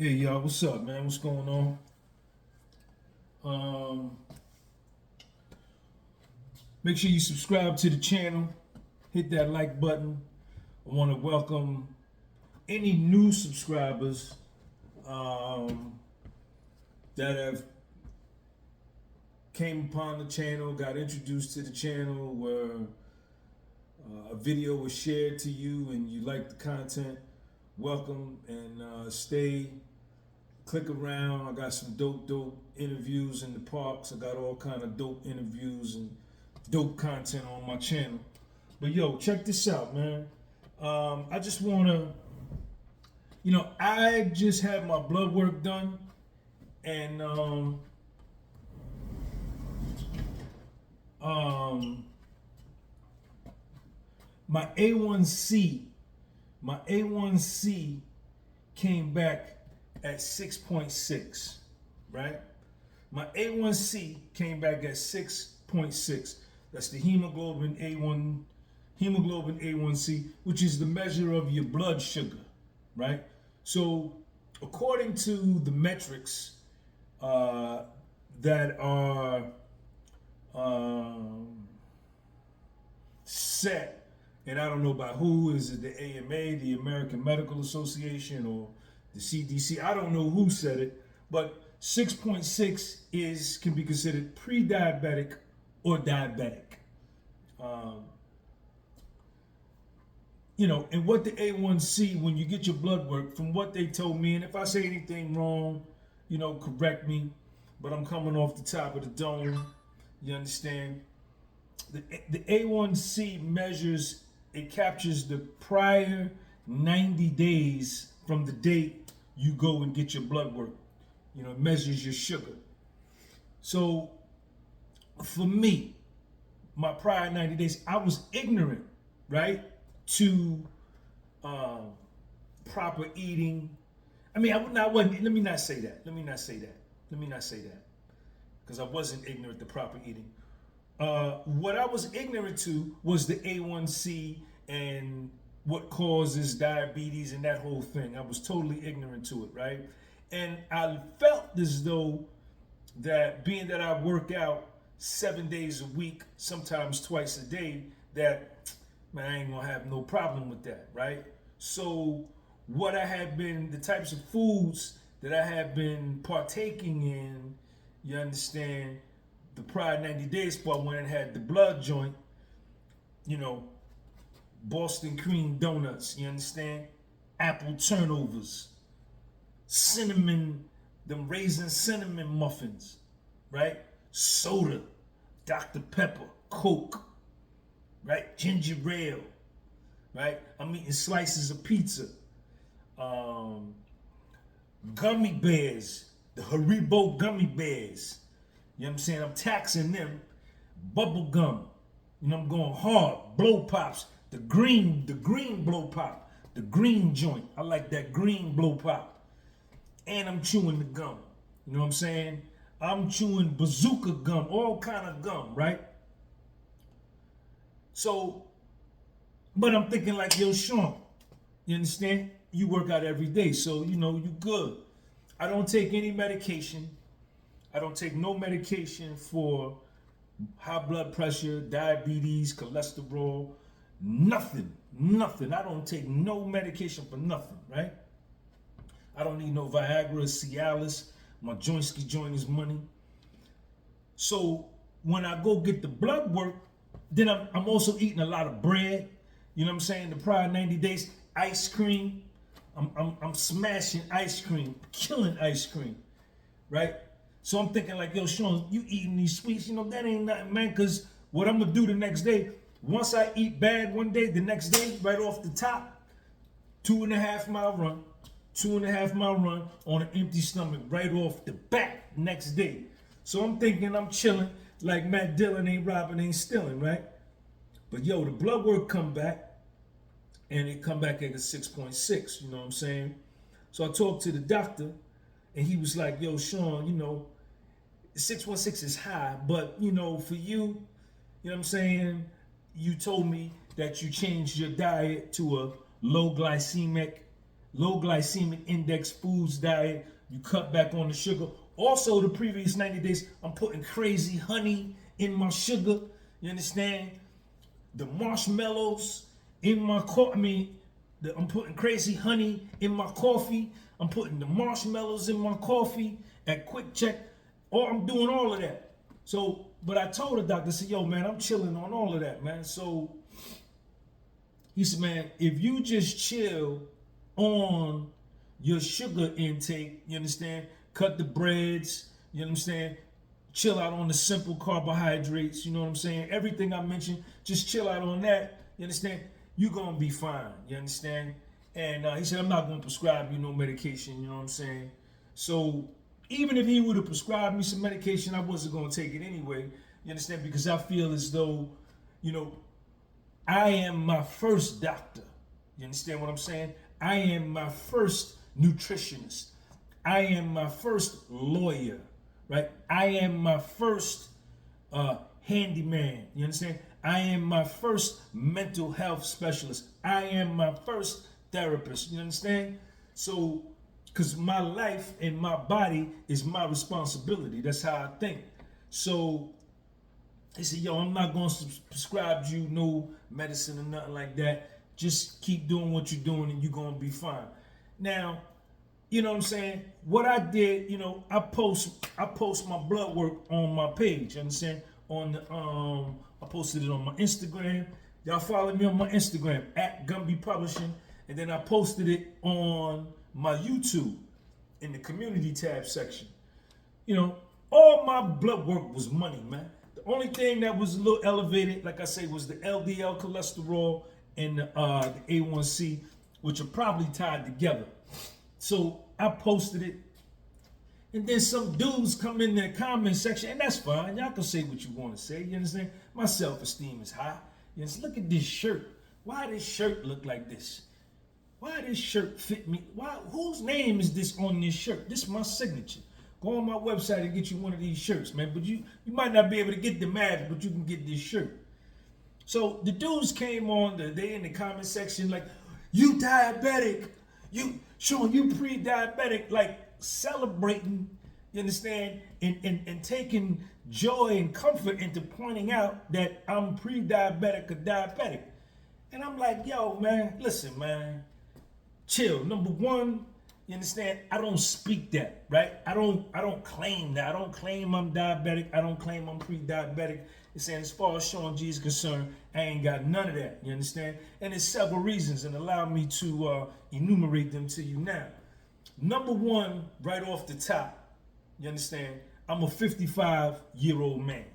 Hey y'all, what's up, man? What's going on? Make sure you subscribe to the channel, hit that like button. I want to welcome any new subscribers that have came upon the channel, got introduced to the channel, where a video was shared to you and you like the content. Welcome and stay. Click around. I got some dope interviews in the parks. I got all kind of dope interviews and dope content on my channel. But yo, check this out, man. I just wanna, I just had my blood work done, and my A1C, came back at 6.6, right? My A1C came back at 6.6. That's the hemoglobin A1C, which is the measure of your blood sugar, right? So, according to the metrics that are set, and I don't know by who, is it the AMA, the American Medical Association, or the CDC? I don't know who said it, but 6.6 can be considered pre-diabetic or diabetic. And what the A1C, when you get your blood work, from what they told me, and if I say anything wrong, correct me, but I'm coming off the top of the dome, you understand? The A1C measures, it captures the prior 90 days from the date you go and get your blood work. It measures your sugar. So for me, my prior 90 days, I was ignorant, right, to proper eating. I mean, I wasn't, let me not say that, because I wasn't ignorant to proper eating. What I was ignorant to was the A1C and what causes diabetes and that whole thing. I was totally ignorant to it, right? And I felt as though that, being that I work out 7 days a week, sometimes twice a day, that, man, I ain't gonna have no problem with that, right? So what I had been, the types of foods that I had been partaking in, you understand, the prior 90 days, but when it had the blood joint, Boston cream donuts, you understand? Apple turnovers, cinnamon, them raisin cinnamon muffins, right? Soda, Dr. Pepper, Coke, right? Ginger ale, right? I'm eating slices of pizza. Gummy bears, the Haribo gummy bears. You know what I'm saying? I'm taxing them. Bubble gum. I'm going hard. Blow pops. The green blow pop. The green joint. I like that green blow pop. And I'm chewing the gum. You know what I'm saying? I'm chewing bazooka gum, all kind of gum, right? So, but I'm thinking like, yo, Sean, you understand? You work out every day, so you good. I don't take any medication. I don't take no medication for high blood pressure, diabetes, cholesterol, nothing. I don't take no medication for nothing, right? I don't need no Viagra, Cialis. My joint is money. So when I go get the blood work, then I'm also eating a lot of bread. You know what I'm saying? The prior 90 days, ice cream. I'm smashing ice cream, killing ice cream, right? So I'm thinking like, yo, Sean, you eating these sweets, that ain't nothing, man, because what I'm going to do the next day, once I eat bad one day, the next day, right off the top, 2.5 mile run on an empty stomach, right off the bat next day. So I'm thinking I'm chilling like Matt Dillon, ain't robbing, ain't stealing, right? But yo, the blood work come back, and it come back at a 6.6, you know what I'm saying? So I talked to the doctor, and he was like, yo, Sean, 6.6 is high, but, for you, you know what I'm saying? You told me that you changed your diet to a low glycemic low glycemic index foods diet. You cut back on the sugar. Also, the previous 90 days, I'm putting crazy honey in my sugar. You understand? The marshmallows in my coffee. I'm putting crazy honey in my coffee. I'm putting the marshmallows in my coffee at Quick Check. Or I'm doing all of that. So, but I told the doctor, I said, yo, man, I'm chilling on all of that, man. So he said, man, if you just chill on your sugar intake, you understand? Cut the breads, you understand? Chill out on the simple carbohydrates, you know what I'm saying? Everything I mentioned, just chill out on that, you understand? You're going to be fine, you understand? And he said, I'm not going to prescribe you no medication, you know what I'm saying? So even if he would have prescribed me some medication, I wasn't going to take it anyway, you understand? Because I feel as though, you know, I am my first doctor. You understand what I'm saying? I am my first nutritionist. I am my first lawyer, right? I am my first handyman. You understand? I am my first mental health specialist. I am my first therapist. You understand? So, because my life and my body is my responsibility. That's how I think. So, he said, yo, I'm not going to prescribe you no medicine or nothing like that. Just keep doing what you're doing and you're going to be fine. Now, you know what I'm saying? What I did, you know, I post my blood work on my page, you understand? On the, I posted it on my Instagram. Y'all follow me on my Instagram, at Gunby Publishing. And then I posted it on my YouTube in the community tab section. You know, all my blood work was money, man. The only thing that was a little elevated, like I say, was the LDL cholesterol and the A1C, which are probably tied together. So I posted it, and then some dudes come in the comment section, and that's fine. Y'all can say what you want to say. You understand? My self-esteem is high. You understand? Look at this shirt. Why this shirt look like this? Why this shirt fit me? Why? Whose name is this on this shirt? This is my signature. Go on my website and get you one of these shirts, man. But you might not be able to get the match, but you can get this shirt. So the dudes came on, they in the comment section like, you diabetic. You showing you pre-diabetic, like celebrating, you understand, and taking joy and comfort into pointing out that I'm pre-diabetic or diabetic. And I'm like, yo, man, listen, man, chill. Number one, you understand, I don't speak that, right? I don't claim that. I don't claim I'm diabetic. I don't claim I'm pre-diabetic. It's saying as far as Sean G is concerned, I ain't got none of that, you understand? And there's several reasons, and allow me to enumerate them to you now. Number one, right off the top, you understand, I'm a 55-year-old man.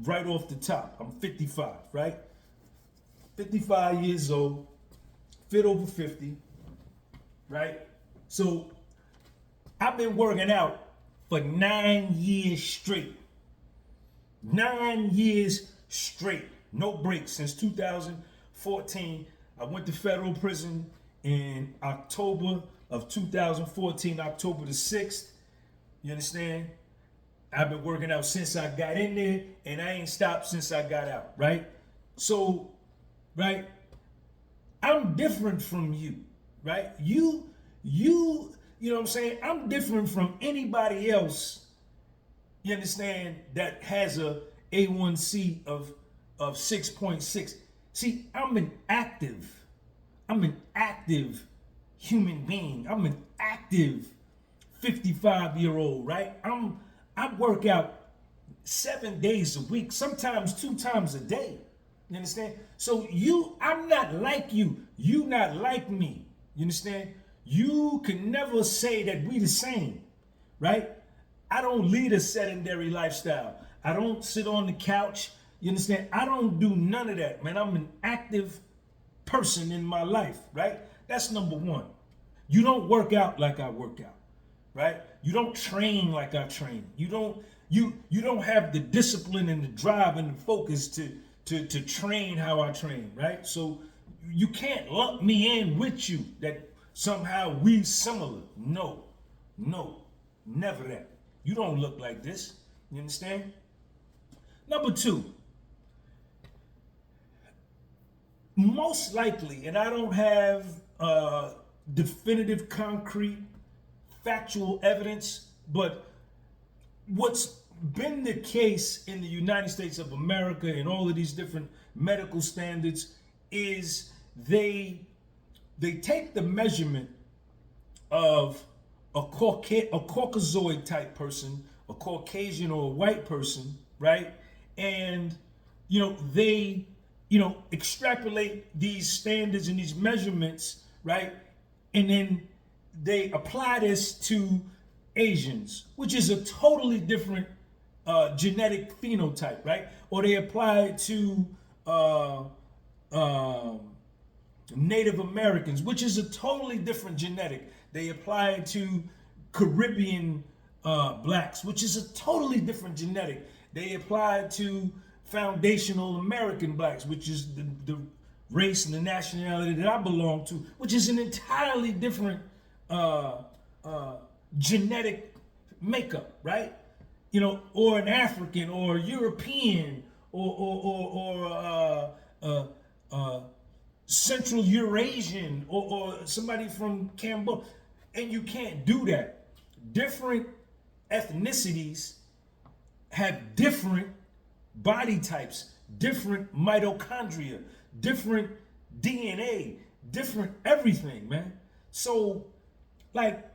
Right off the top, I'm 55, right? 55 years old, fit over 50, right? So I've been working out for 9 years straight. 9 years straight, no breaks since 2014. I went to federal prison in October of 2014, October the 6th. You understand? I've been working out since I got in there, and I ain't stopped since I got out, right? So, right, I'm different from you, right? You know what I'm saying? I'm different from anybody else, you understand, that has a A1C of 6.6. See, I'm an active human being. I'm an active 55-year-old, right? I work out 7 days a week, sometimes 2 times a day. You understand? So I'm not like you. You not like me. You understand? You can never say that we the same, right? I don't lead a sedentary lifestyle. I don't sit on the couch. You understand? I don't do none of that, man. I'm an active person in my life, right? That's number one. You don't work out like I work out, right? You don't train like I train. You don't have the discipline and the drive and the focus to train how I train, right? So you can't lump me in with you that somehow we similar. No, never that. You don't look like this. You understand? Number two, most likely, and I don't have definitive, concrete, factual evidence, but what's been the case in the United States of America and all of these different medical standards is they take the measurement of a Caucasoid type person, a Caucasian or a white person, right? And they extrapolate these standards and these measurements, right? And then they apply this to Asians, which is a totally different genetic phenotype, right? Or they apply it to Native Americans, which is a totally different genetic. They apply it to Caribbean blacks, which is a totally different genetic. They apply it to foundational American blacks, which is the race and the nationality that I belong to, which is an entirely different genetic makeup, right? Or an African or European or Central Eurasian or somebody from Cambodia. And you can't do that. Different ethnicities have different body types, different mitochondria, different DNA, different everything, man. So, like,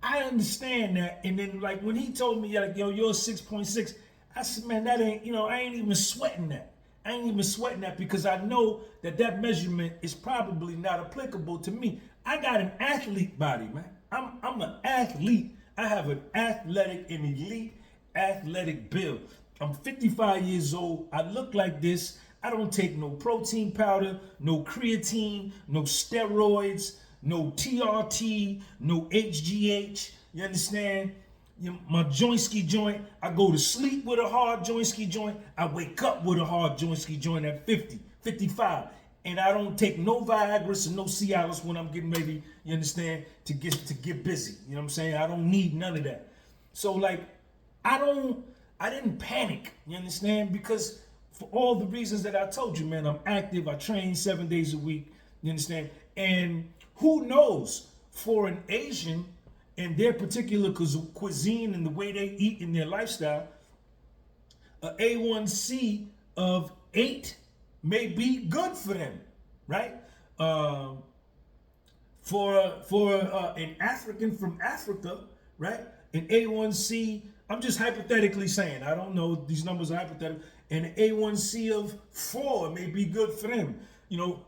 I understand that. And then, like, when he told me, like, yo, you're 6.6, I said, man, that ain't, I ain't even sweating that. I ain't even sweating that because I know that measurement is probably not applicable to me. I got an athlete body, man. I'm an athlete. I have an athletic and elite athletic build. I'm 55 years old. I look like this. I don't take no protein powder, no creatine, no steroids, no TRT, no HGH. You understand? My joint-ski joint, I go to sleep with a hard joint-ski joint. I wake up with a hard joint-ski joint at 50, 55. And I don't take no Viagra and no Cialis when I'm getting ready, you understand, to get busy. You know what I'm saying? I don't need none of that. So, like, I didn't panic, you understand? Because for all the reasons that I told you, man, I'm active, I train 7 days a week, you understand? And who knows, for an Asian and their particular cuisine and the way they eat in their lifestyle, a A1C of 8 may be good for them, right? For an African from Africa, right? An A1C, I'm just hypothetically saying, I don't know, these numbers are hypothetical, an A1C of 4 may be good for them.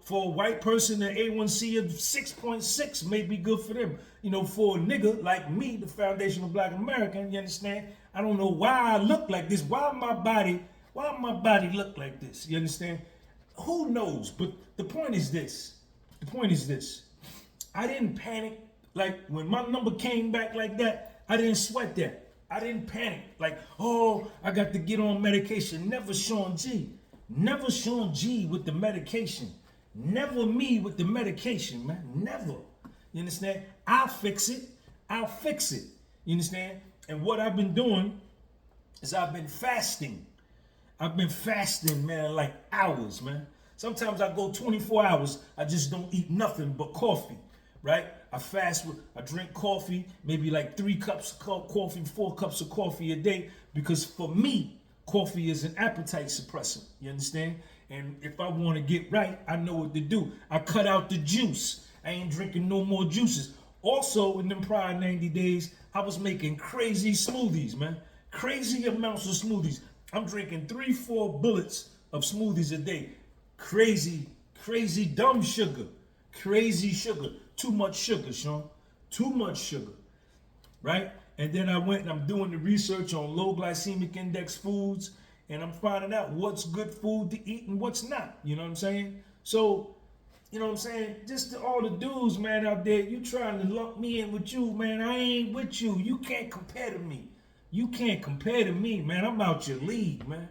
For a white person, an A1C of 6.6 may be good for them. For a nigga like me, the foundational black American, you understand? I don't know why I look like this. Why my body look like this? You understand? Who knows? But the point is this. I didn't panic. Like, when my number came back like that, I didn't sweat that. I didn't panic. Like, oh, I got to get on medication. Never Sean G. Never Sean G with the medication. Never me with the medication, man. Never. You understand? I'll fix it. You understand? And what I've been doing is I've been fasting. Man, like hours, man. Sometimes I go 24 hours. I just don't eat nothing but coffee, right? I drink coffee, maybe like 3 cups of coffee, 4 cups of coffee a day, because for me, coffee is an appetite suppressant, you understand? And if I want to get right, I know what to do. I cut out the juice. I ain't drinking no more juices. Also, in them prior 90 days, I was making crazy smoothies, man. Crazy amounts of smoothies. I'm drinking 3-4 bullets of smoothies a day. Crazy dumb sugar. Crazy sugar. Too much sugar, Sean. Too much sugar. Right? And then I went and I'm doing the research on low glycemic index foods, and I'm finding out what's good food to eat and what's not. You know what I'm saying? So, you know what I'm saying? Just to all the dudes, man, out there, you trying to lump me in with you, man. I ain't with you. You can't compare to me. You can't compare to me, man. I'm out your league, man.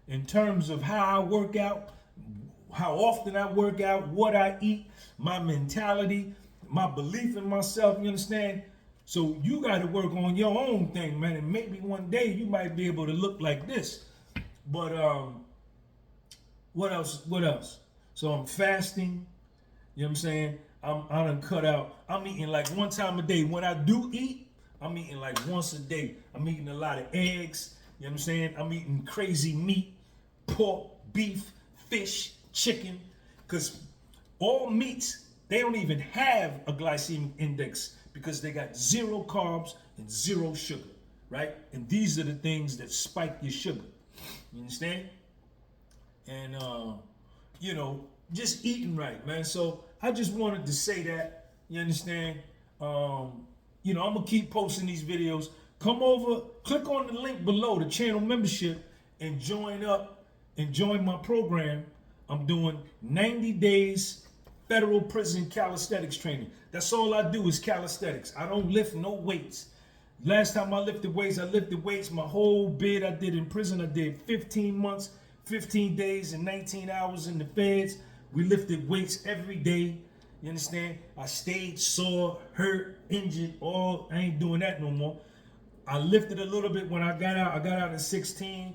In terms of how I work out, how often I work out, what I eat, my mentality, my belief in myself, you understand? So you got to work on your own thing, man, and maybe one day you might be able to look like this. But what else? So I'm fasting, you know what I'm saying? I done cut out. I'm eating like one time a day. When I do eat, I'm eating like once a day. I'm eating a lot of eggs. You know what I'm saying? I'm eating crazy meat, pork, beef, fish, chicken. Because all meats, they don't even have a glycemic index because they got 0 carbs and 0 sugar, right? And these are the things that spike your sugar. You understand? And, you know, just eating right, man. So I just wanted to say that, you understand? You know, I'm going to keep posting these videos. Come over, click on the link below, the channel membership, and join up and join my program. I'm doing 90 days federal prison calisthenics training. That's all I do is calisthenics. I don't lift no weights. Last time I lifted weights my whole bid I did in prison. I did 15 months, 15 days, and 19 hours in the feds. We lifted weights every day. You understand? I stayed sore, hurt, injured, all. I ain't doing that no more. I lifted a little bit when I got out. I got out at 16.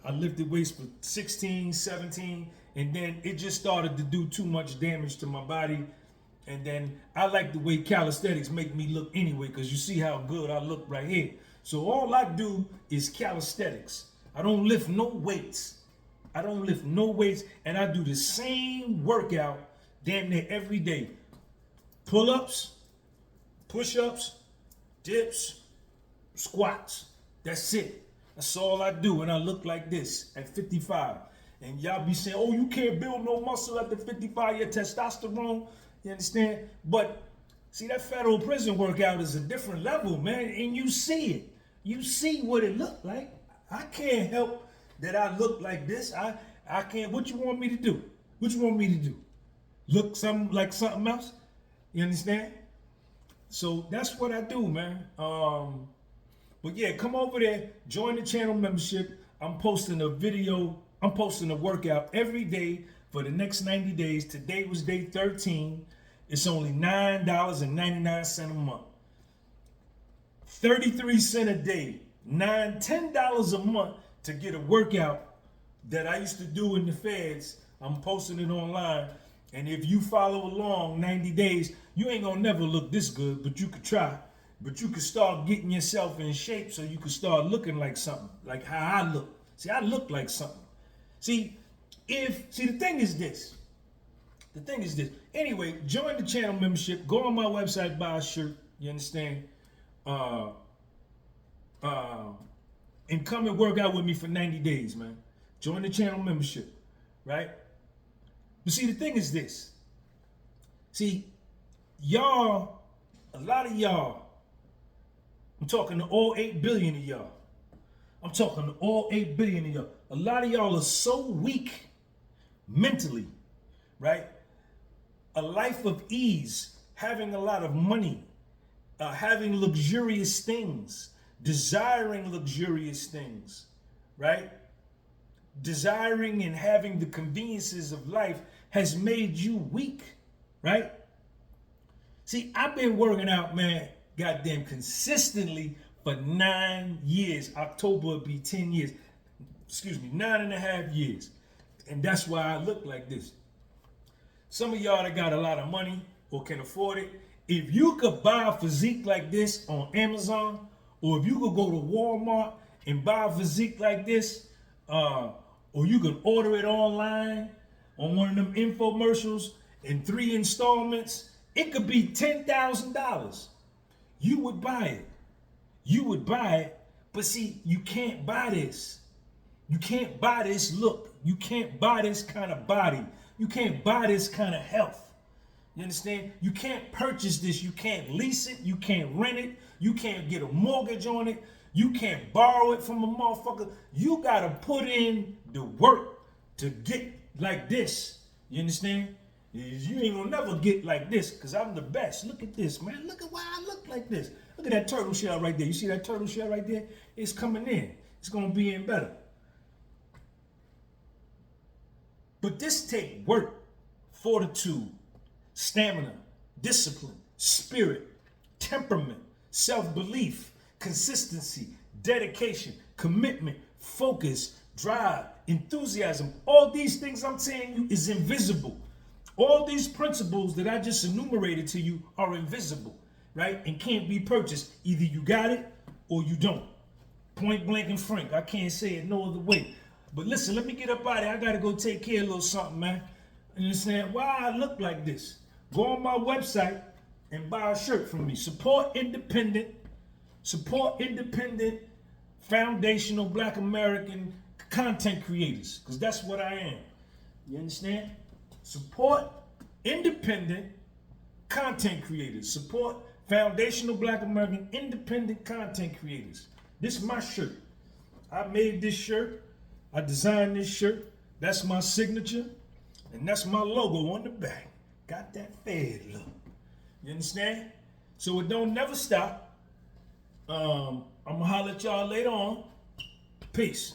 I lifted weights for 16, 17, and then it just started to do too much damage to my body. And then I like the way calisthenics make me look anyway, because you see how good I look right here. So all I do is calisthenics. I don't lift no weights. I don't lift no weights, and I do the same workout damn near every day. Pull-ups, push-ups, dips, squats. That's it. That's all I do, and I look like this at 55. And y'all be saying, oh, you can't build no muscle at the 55, your testosterone. You understand? But see, that federal prison workout is a different level, man, and you see it. You see what it looked like. I can't help that I look like this. I can't. What you want me to do? What you want me to do? Look something like something else? You understand? So that's what I do, man. But yeah, come over there, join the channel membership. I'm posting a video. I'm posting a workout every day for the next 90 days. Today was day 13. It's only $9.99 a month. 33 cents a day. $10 a month to get a workout that I used to do in the feds. I'm posting it online. And if you follow along 90 days, you ain't gonna never look this good, but you could try. But you could start getting yourself in shape so you could start looking like something, like how I look. See, I look like something. See, the thing is this. The thing is this. Anyway, join the channel membership. Go on my website, buy a shirt. You understand? And come and work out with me for 90 days, man. Join the channel membership, right? But see, the thing is this. See, y'all, a lot of y'all, I'm talking to all 8 billion of y'all. I'm talking to all 8 billion of y'all. A lot of y'all are so weak mentally, right? A life of ease, having a lot of money, having luxurious things, desiring luxurious things, right? Desiring and having the conveniences of life has made you weak, right? See, I've been working out, man, goddamn consistently for 9 years. October will be 10 years. Excuse me, 9.5 years. And that's why I look like this. Some of y'all that got a lot of money or can afford it, if you could buy a physique like this on Amazon, or if you could go to Walmart and buy a physique like this, or you can order it online on one of them infomercials in 3 installments, it could be $10,000. You would buy it. You would buy it, but see, you can't buy this. You can't buy this look. You can't buy this kind of body. You can't buy this kind of health. You understand? You can't purchase this. You can't lease it. You can't rent it. You can't get a mortgage on it. You can't borrow it from a motherfucker. You gotta put in the work to get like this. You understand? You ain't gonna never get like this, because I'm the best. Look at this, man. Look at why I look like this. Look at that turtle shell right there. You see that turtle shell right there? It's coming in. It's gonna be in better. But this take work, fortitude, stamina, discipline, spirit, temperament, self-belief, consistency, dedication, commitment, focus, drive, enthusiasm. All these things I'm saying you is invisible. All these principles that I just enumerated to you are invisible, right? And can't be purchased. Either you got it or you don't. Point blank and frank. I can't say it no other way. But listen, let me get up out of here. I got to go take care of a little something, man. You understand? Why I look like this? Go on my website and buy a shirt from me. Support independent, foundational Black American content creators. Because that's what I am. You understand? Support independent content creators. Support foundational Black American independent content creators. This is my shirt. I made this shirt. I designed this shirt. That's my signature. And that's my logo on the back. Got that fed look. You understand? So it don't never stop. I'm going to holler at y'all later on. Peace.